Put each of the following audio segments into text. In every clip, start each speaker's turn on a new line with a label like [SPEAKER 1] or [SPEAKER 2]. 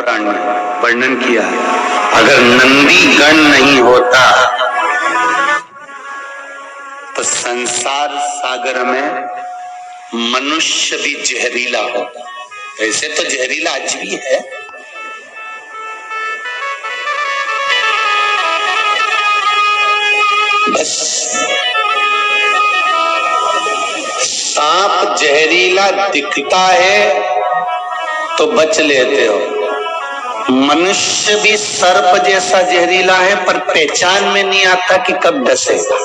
[SPEAKER 1] पुराण में वर्णन किया है, अगर नंदी गण नहीं होता तो संसार सागर में मनुष्य भी जहरीला होता। ऐसे तो जहरीला आज भी है, बस सांप जहरीला दिखता है तो बच लेते हो, मनुष्य भी सर्प जैसा जहरीला है पर पहचान में नहीं आता कि कब डसेगा।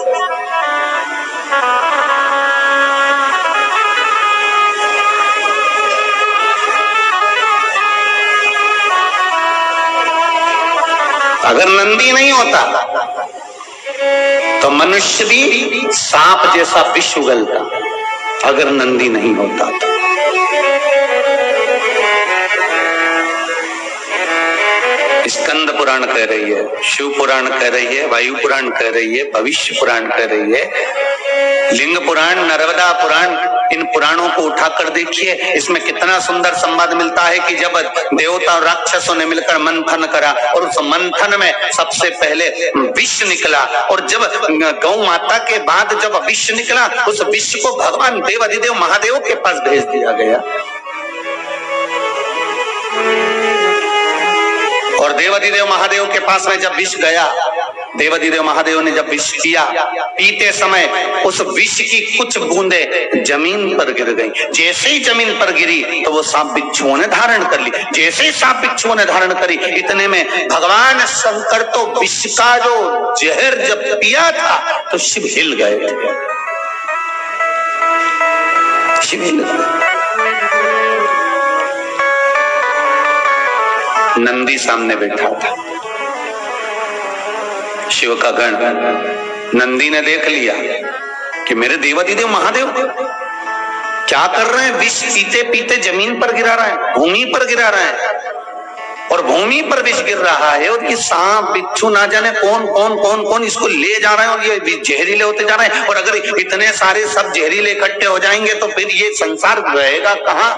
[SPEAKER 1] अगर नंदी नहीं होता तो मनुष्य भी सांप जैसा विष उगलता, अगर नंदी नहीं होता तो। स्कंद पुराण कह रही है, शिव पुराण कह रही है, वायु पुराण कह रही है, भविष्य पुराण कह रही है, लिंग पुराण, नर्मदा पुराण, इन पुराणों को उठाकर देखिए, इसमें कितना सुंदर संवाद मिलता है कि जब देवता और राक्षसों ने मिलकर मंथन करा और उस मंथन में सबसे पहले विष निकला, और जब गौ माता के बाद जब विष निकला उस विष को भगवान देवाधिदेव महादेव के पास भेज दिया गया, और देवाधिदेव महादेव के पास में जब विष गया, देवाधिदेव महादेव ने जब विष पिया, पीते समय उस विष की कुछ बूंदे जमीन पर गिर गई। जैसे ही जमीन पर गिरी तो वो सांप बिच्छुओं ने धारण कर ली। जैसे ही सांप बिच्छुओं ने धारण करी, इतने में भगवान शंकर तो विष का जो जहर जब पिया था तो शिव हिल गए थे, शिव हिल गए। नंदी सामने बैठा था, शिव का गण, नंदी ने देख लिया कि मेरे देवाधिदेव महादेव क्या कर रहे हैं, विष पीते पीते जमीन पर गिरा रहा है, भूमि पर गिरा रहा है, और भूमि पर विष गिर रहा है, और ये सांप बिच्छू ना जाने कौन कौन कौन कौन इसको ले जा रहे हैं, और ये जहरीले होते जा रहे हैं। और अगर इतने सारे सब जहरीले इकट्ठे हो जाएंगे तो फिर ये संसार रहेगा कहां।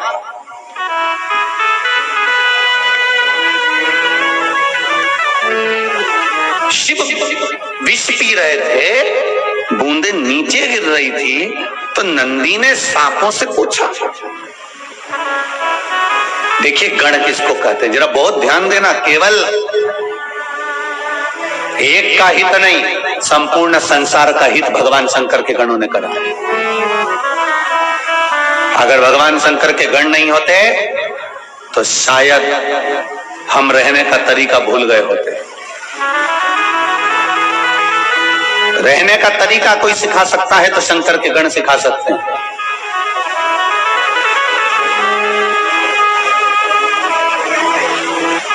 [SPEAKER 1] शिव विष पी रहे थे, बूंदे नीचे गिर रही थी, तो नंदी ने सांपों से पूछा। देखिए गण किसको कहते हैं, जरा बहुत ध्यान देना, केवल एक का हित नहीं, संपूर्ण संसार का हित भगवान शंकर के गणों ने करा। अगर भगवान शंकर के गण नहीं होते तो शायद हम रहने का तरीका भूल गए होते। रहने का तरीका कोई सिखा सकता है तो शंकर के गण सिखा सकते हैं।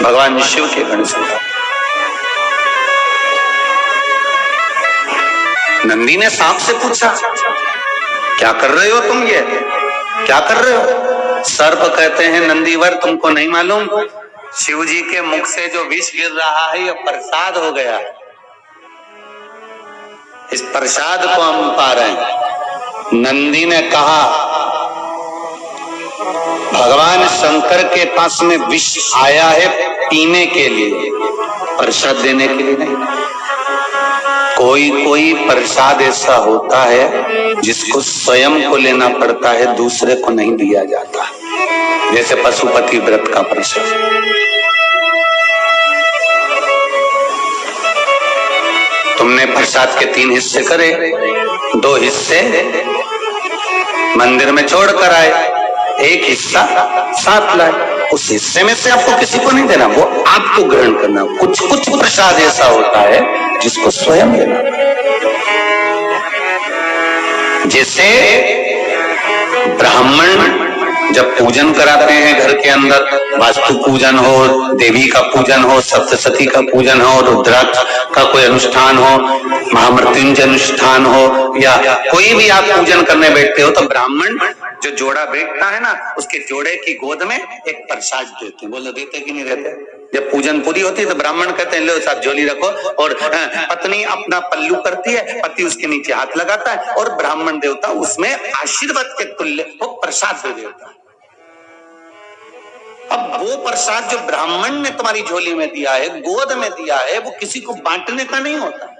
[SPEAKER 1] भगवान शिव के गण सिखा। नंदी ने सांप से पूछा, क्या कर रहे हो तुम, ये क्या कर रहे हो। सर्प कहते हैं, नंदीवर तुमको नहीं मालूम, शिव जी के मुख से जो विष गिर रहा है ये प्रसाद हो गया, इस प्रसाद को हम पा रहे हैं। नंदी ने कहा, भगवान शंकर के पास में विष आया है पीने के लिए, प्रसाद देने के लिए नहीं। कोई कोई प्रसाद ऐसा होता है जिसको स्वयं को लेना पड़ता है, दूसरे को नहीं दिया जाता, जैसे पशुपति व्रत का प्रसाद। तुमने प्रसाद के 3 हिस्से करे, 2 हिस्से मंदिर में छोड़ कर आए, 1 हिस्सा साथ लाए, उस हिस्से में से आपको किसी को नहीं देना, वो आपको ग्रहण करना। कुछ कुछ प्रसाद ऐसा होता है जिसको स्वयं लेना। जैसे ब्राह्मण जब पूजन कराते हैं घर के अंदर, वास्तु पूजन हो, देवी का पूजन हो, सप्तशती का पूजन हो, रुद्राक्ष का कोई अनुष्ठान हो, महामृत्युंजय अनुष्ठान हो, या कोई भी आप पूजन करने बैठते हो, तो ब्राह्मण जो जोड़ा बैठता है ना, उसके जोड़े की गोद में एक प्रसाद देते हैं। बोलो देते कि नहीं देते। जब पूजन पूरी होती है तो ब्राह्मण कहते हैं, लो साहब झोली रखो, और पत्नी अपना पल्लू करती है, पति उसके नीचे हाथ लगाता है, और ब्राह्मण देवता उसमें आशीर्वाद के तुल्य वो प्रसाद दे देता है। अब वो प्रसाद जो ब्राह्मण ने तुम्हारी झोली में दिया है, गोद में दिया है, वो किसी को बांटने का नहीं होता।